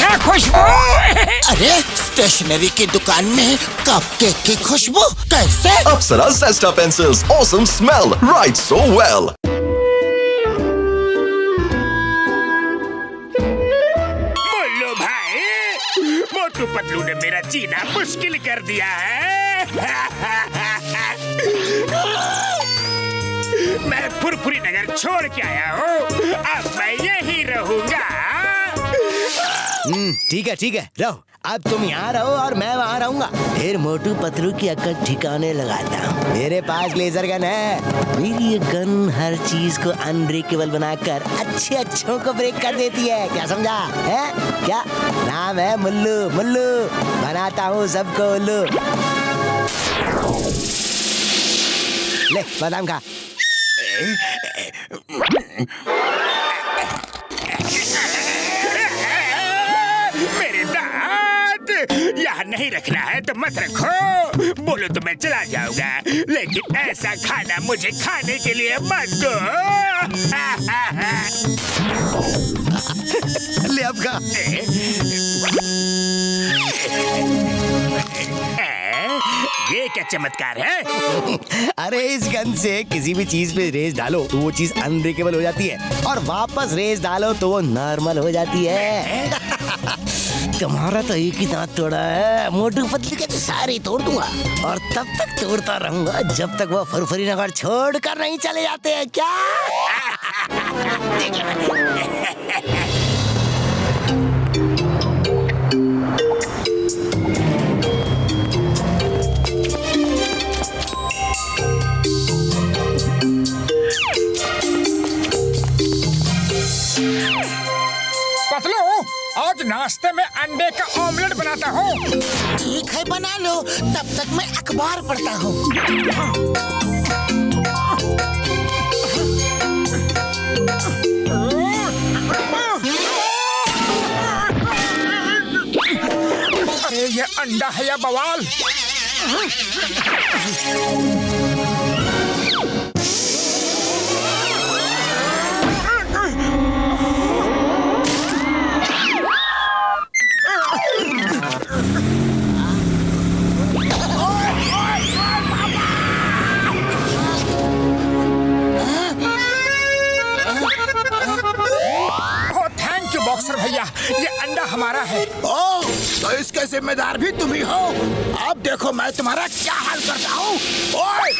बढ़िया खुशबू। अरे स्टेशनरी की दुकान में कपकेक की खुशबू कैसे? Apsara Zesta pencils, awesome smell, writes so well. बोलो भाई, मोटू पतलू ने मेरा जीना मुश्किल कर दिया है। मैं फुरफुरी नगर छोड़ के आया हूँ, अब मैं यहीं रहूंगा। ठीक है रहो। अब तुम यहाँ रहो और मैं वहाँ रहूंगा। फिर मोटू पतलू की अक्ल ठिकाने लगाता हूँ। मेरे पास लेजर गन है। मेरी ये गन हर चीज को अनब्रेकेबल बनाकर अच्छों को ब्रेक कर देती है। क्या समझा है? क्या नाम है? मुल्लू। मुल्लू बनाता हूँ सबको उल्लू। ले बादाम खा। मेरे दांत यहाँ नहीं रखना है तो मत रखो। बोलो तो मैं चला जाऊंगा, लेकिन ऐसा खाना मुझे खाने के लिए मत दो। ले अब खा। ये क्या चमत्कार है? अरे इस गन से किसी भी चीज पे रेस डालो तो वो चीज अनब्रेकेबल हो जाती है, और वापस रेस डालो तो वो नॉर्मल हो जाती है। तुम्हारा तो एक ही दांत तोड़ा है, मोटू पतलू के तो सारे तोड़ दूंगा, और तब तक तोड़ता रहूंगा जब तक वो फुरफुरी नगर छोड़ कर नहीं चले जाते हैं। क्या? पतलू, आज नाश्ते में अंडे का ऑमलेट बनाता हूँ। ठीक है बना लो, तब तक मैं अखबार पढ़ता हूँ। अरे ये अंडा है या बवाल? बॉक्सर भैया, ये अंडा हमारा है। ओह, तो इसके जिम्मेदार भी तुम ही हो। अब देखो मैं तुम्हारा क्या हाल करता हूँ। ओए!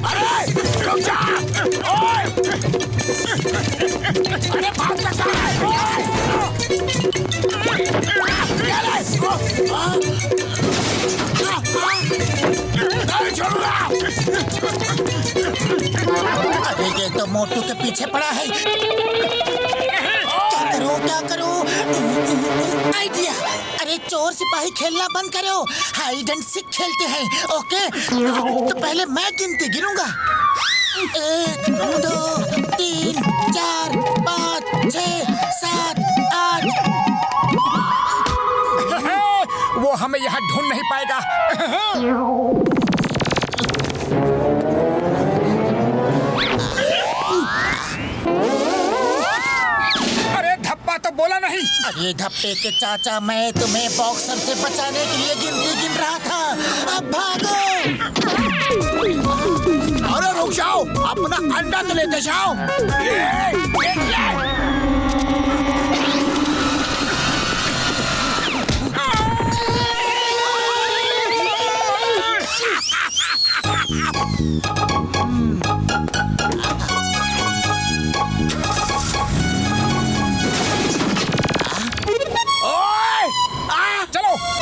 अरे रुक जा! ओए! अरे भाग जा! नहीं छोड़ूंगा। अरे ये तो मोटू के पीछे पड़ा है। क्या करो? आइडिया! अरे चोर सिपाही खेलना बंद करो, हाइड एंड सीक खेलते हैं। ओके, तो पहले मैं गिनती गिनूंगा। 1 2 3 4 5 6 7 8। वो हमें यहाँ ढूंढ नहीं पाएगा। तो बोला नहीं। अरे धप्पे के चाचा, मैं तुम्हें बॉक्सर से बचाने के लिए गिनती गिन रहा था। अब भागो! अरे रुक जाओ, अपना अंडा तो लेते जाओ।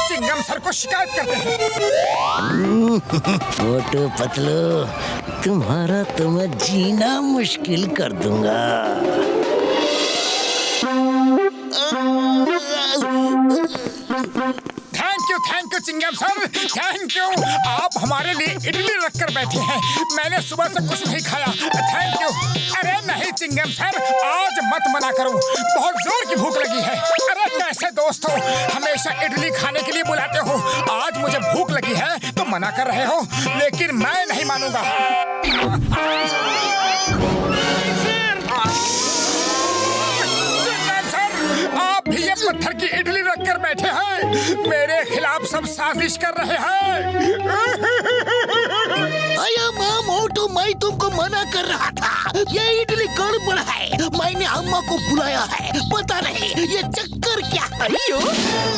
चिंगम सर को शिकायत करते हैं। मोटू पतलू, तुम्हारा तो मैं जीना मुश्किल कर दूंगा। Thank you Chingam sir, thank you. आप हमारे लिए इडली रखकर बैठे हैं, मैंने सुबह से कुछ नहीं खाया। Thank you. अरे नहीं चिंगम सर, आज मत मना करो, बहुत जोर की भूख लगी है। अरे कैसे दोस्त हो, हमेशा इडली खाने के लिए बुलाते हो, आज मुझे भूख लगी है तो मना कर रहे हो, लेकिन मैं नहीं मानूंगा। चिंगम सर, पत्थर की इडली रखकर बैठे हैं। मेरे खिलाफ सब साजिश कर रहे हैं। अरे माँ मोटू, मैं तुमको मना कर रहा था, ये इडली गड़बड़ है। मैंने अम्मा को बुलाया है, पता नहीं ये चक्कर क्या है। अयो,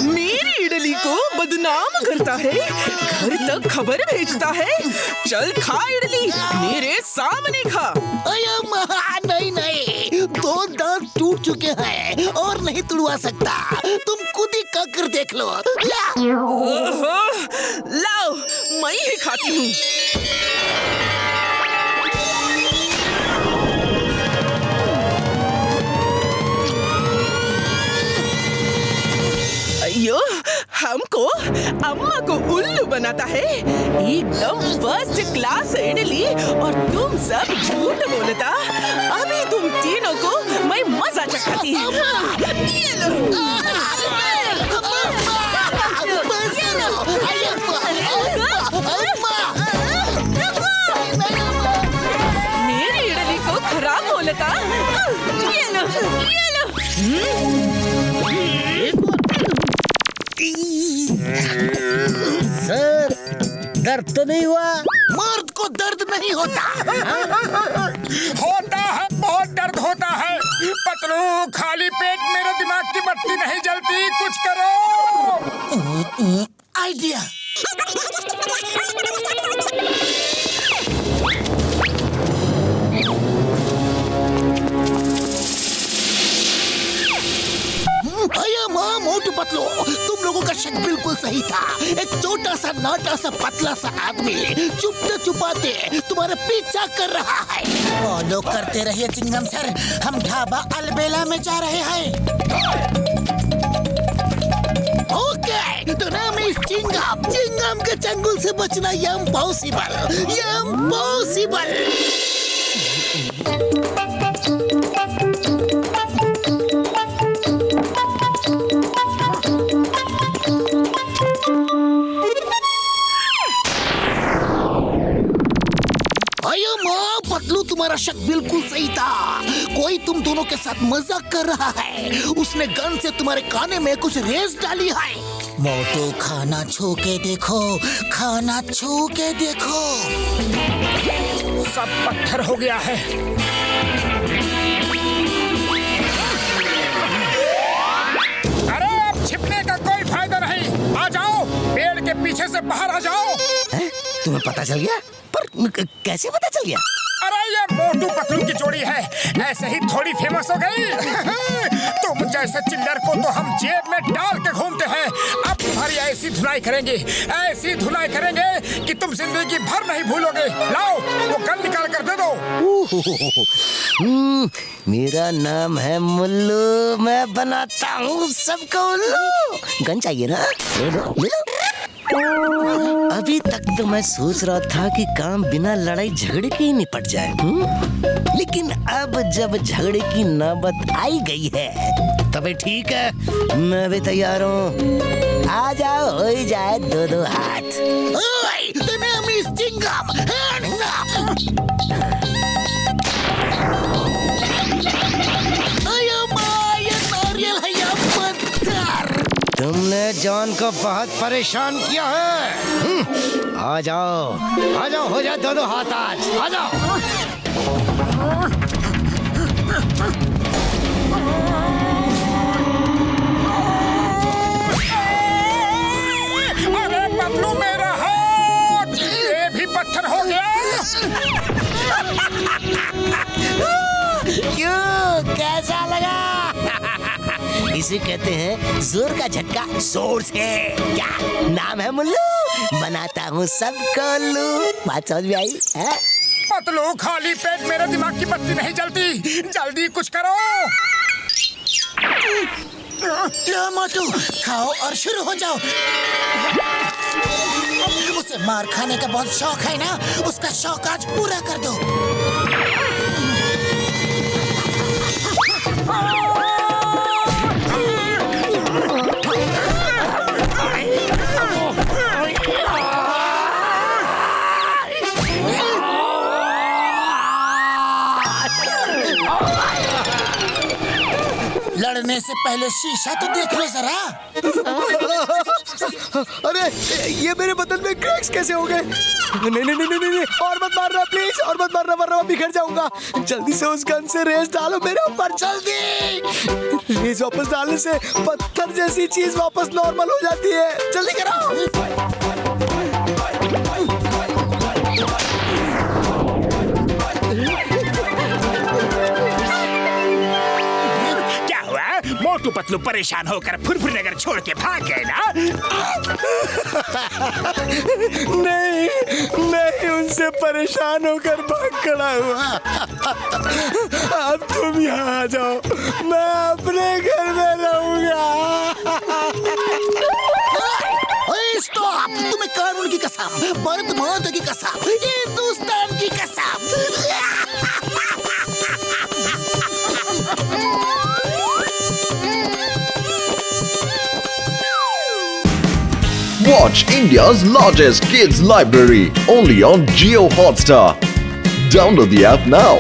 मेरी इडली को बदनाम करता है, घर तक खबर भेजता है। चल खा इडली, मेरे सामने खा। अरे माँ नहीं नहीं, 2 दांत टूट चुके हैं और नहीं तुड़वा सकता। तुम खुद ही कर देख लो। ओहो, लाओ मैं ही खाती हूँ। अयो, हमको अम्मा को उल्लू बनाता है। एकदम फर्स्ट क्लास इडली और तुम सब झूठ बोलता। अभी तुम तीनों को मैं मजा चखाती हूँ। ये लो। बस करो। अरे मेरी इडली को खराब बोलता। ये लो, ये लो। सर, दर्द तो नहीं हुआ? मर्द को दर्द नहीं होता। होता है, बहुत दर्द होता है। पतलू, खाली पेट मेरे दिमाग की बत्ती नहीं जलती, कुछ करो। आइडिया। अरे माँ मोटू पतलू, तुम लोगों का शक बिल्कुल सही था। एक छोटा सा नाटा सा पतला सा आदमी चुपते चुपाते तुम्हारा पीछा कर रहा है। फॉलो करते रहिए चिंगम सर, हम ढाबा अलबेला में जा रहे हैं। ओके, तो नाम है चिंगम। चिंगम के चंगुल से बचना इम्पॉसिबल, इम्पॉसिबल। तुम्हारा शक बिल्कुल सही था। कोई तुम दोनों के साथ मजाक कर रहा है। उसने गन से तुम्हारे काने में कुछ रेस डाली है। मोटू, खाना छू के देखो, खाना छू के देखो। सब पत्थर हो गया है। अरे अब छिपने का कोई फायदा नहीं। आ जाओ, पेड़ के पीछे से बाहर आ जाओ। तुम्हें पता चल गया? पर कैसे पता चल गया? अरे ये मोटू पतलू की जोड़ी है, ऐसे ही थोड़ी फेमस हो गई। तुम जैसे चिल्लर को तो हम जेब में डाल के घूमते हैं। अब तुम्हारी ऐसी धुलाई करेंगे, ऐसी धुलाई करेंगे कि तुम जिंदगी भर नहीं भूलोगे। लाओ वो गन निकाल कर दे दो। मेरा नाम है मुल्लू, मैं बनाता हूँ सबको उल्लू। गन चाहिए ना? ले लो, ले लो। अभी तक तो मैं सोच रहा था कि काम बिना लड़ाई झगड़े के ही निपट जाए, लेकिन अब जब झगड़े की नौबत आई गई है तबे ठीक है, मैं भी तैयार हूँ। आ जाओ, हो ही जाए 2-2 हाथ। The name is Chingam. Hands up. तुमने जॉन को बहुत परेशान किया है। आ जाओ, आ जाओ, हो जाए 2-2 हाथ आज। आ जाओ। अरे पतलू, मेरा हाथ, ये भी पत्थर हो गया। क्यों, कैसा लगा? इसे कहते हैं जोर का झटका जोर से। क्या नाम है मुल्लू, बनाता हूँ सबको उल्लू। बात समझ में आई है? पतलू, खाली पेट मेरे दिमाग की बत्ती नहीं जलती, जल्दी कुछ करो। लो मोटू, खाओ और शुरू हो जाओ। उसे मार खाने का बहुत शौक है ना, उसका शौक आज पूरा कर दो। लड़ मरने से पहले शीशा तो देख लो जरा। अरे ये मेरे बदन में क्रैक्स कैसे हो गए? नहीं नहीं नहीं नहीं नहीं, और मत मारना प्लीज, और मत मारना वरना मैं बिखर जाऊंगा। जल्दी से उस गन से रेस डालो मेरे ऊपर, जल्दी। रेस वापस डालने से पत्थर जैसी चीज वापस नॉर्मल हो जाती है, जल्दी करो। क्या हुआ? मोटू पतलू परेशान होकर फुरफुर नगर छोड़ के भाग गए ना? नहीं नहीं, उनसे परेशान होकर भाग खड़ा हुआ। अब तुम यहाँ आ जाओ, मैं अपने घर में रहूंगा। स्टॉप! तुम्हें कानून की कसम, भारत माता की कसम, हिंदुस्तान की कसम। Watch India's largest kids library only on Jio Hotstar. Download the app now.